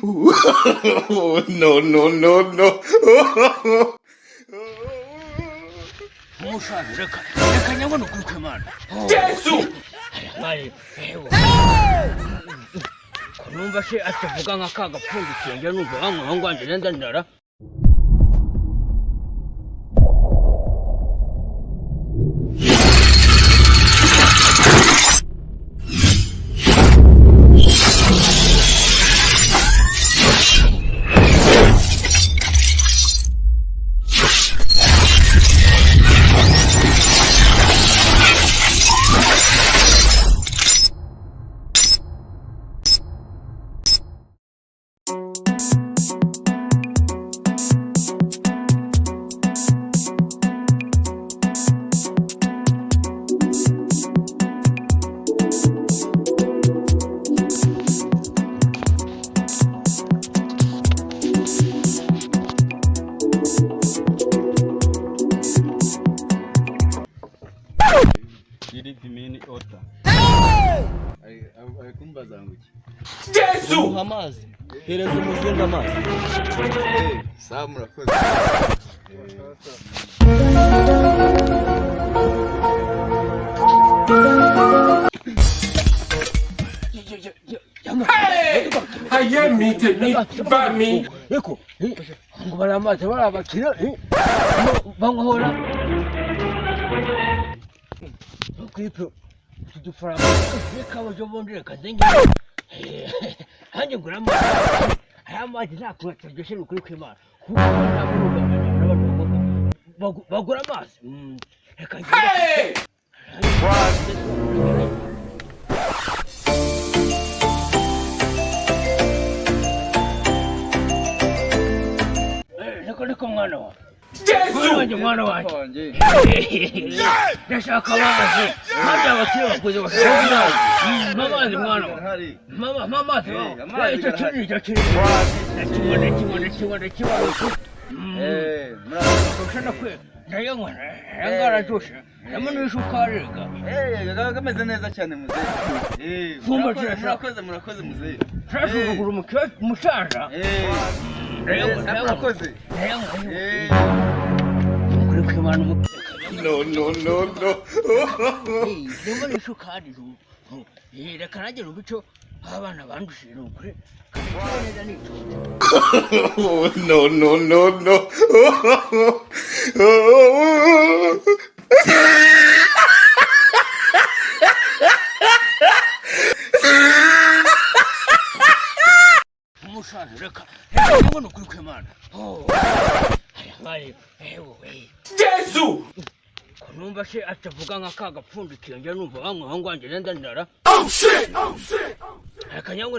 No, no, no, no. 무사히 내가 영원히 그렇게만. 재수! 아이, 에고. 그놈 것이 아까 무강아까가 포기 기행견은 무강은 한관지 된다는 줄 알아? Vimini ota. Kumbaza nguki. 재수! Amazi. Hereza umuzinga amazi. Sawa murakoze. I am me, take me, back me. eko ngo baramaze barabakira bangahora kwipo tudufaranga reka baje bondere kazenge hanje ngurama aya mazi nakura tugeshe ukuri kwimana kuko bagura amazi reka Hey! niko mwana wa 재수! mwana wanje ndashaka amazi maze abakire bakuze bashaka amazi mwana wa mama icyo kintu murashana kwe ndayanywa ngarajoshe namwe n'ishukarega Kameze neza cyane muzehe. Murakoze muzehe. shashurugura umushanja Murakoze. kuri kwimana No, no, no, no. ndimo n'ishukari reka nanjye rubico abana bandushije ukuri neza n'icyo No, no, no, no. umushanje reka ndimo kuri kwimana aya 재수! numva se atavuga nk'akagapfundikiye njye numva bamwangwanje nenda ndara Oh shit! Oh shit! kanyangwe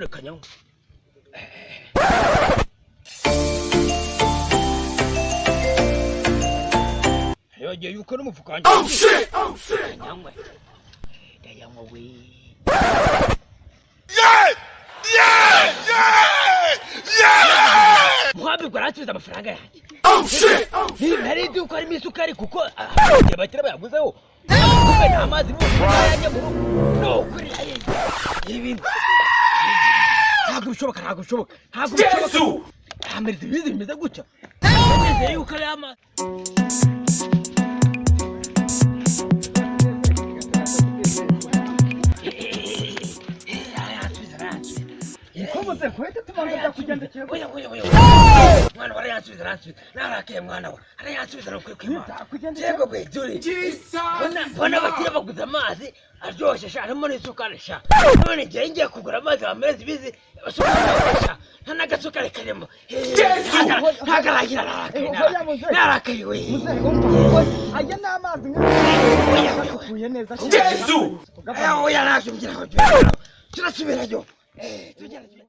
yagiye yuko n'umufuka wanjye Oh shit! Oh shit! kanyangwe ndayanywa we Yeah! Yeah! Yeah! Yeah! muhabi gwaratuza amafaranga yanjye Oh shit! Oh shit! ntari iduka harimo isukari kuko abagiye bakira bayaguzeho kumbe nta mazi yanjye mu rugo no kuri ibi ntabwo bishoboka 재수! amereza ibizi bimeze gutya nizeye yuko ari amazi Komeze kwete tumanza kugendekera. mwana warayansubiza narakaye mwana wa arayansubiza no kwimana yego gwejuri Jesus! mbona bakira baguze amazi aryoshye sha harimo n'isukari sha none ngiye kugura amazi bamereza ibizi basukari nta n'agasukari karimo ntagaragira narakaye we Aya ni amazi asukuye neza. 재수! oya naje mbwira turasubirayo tugenda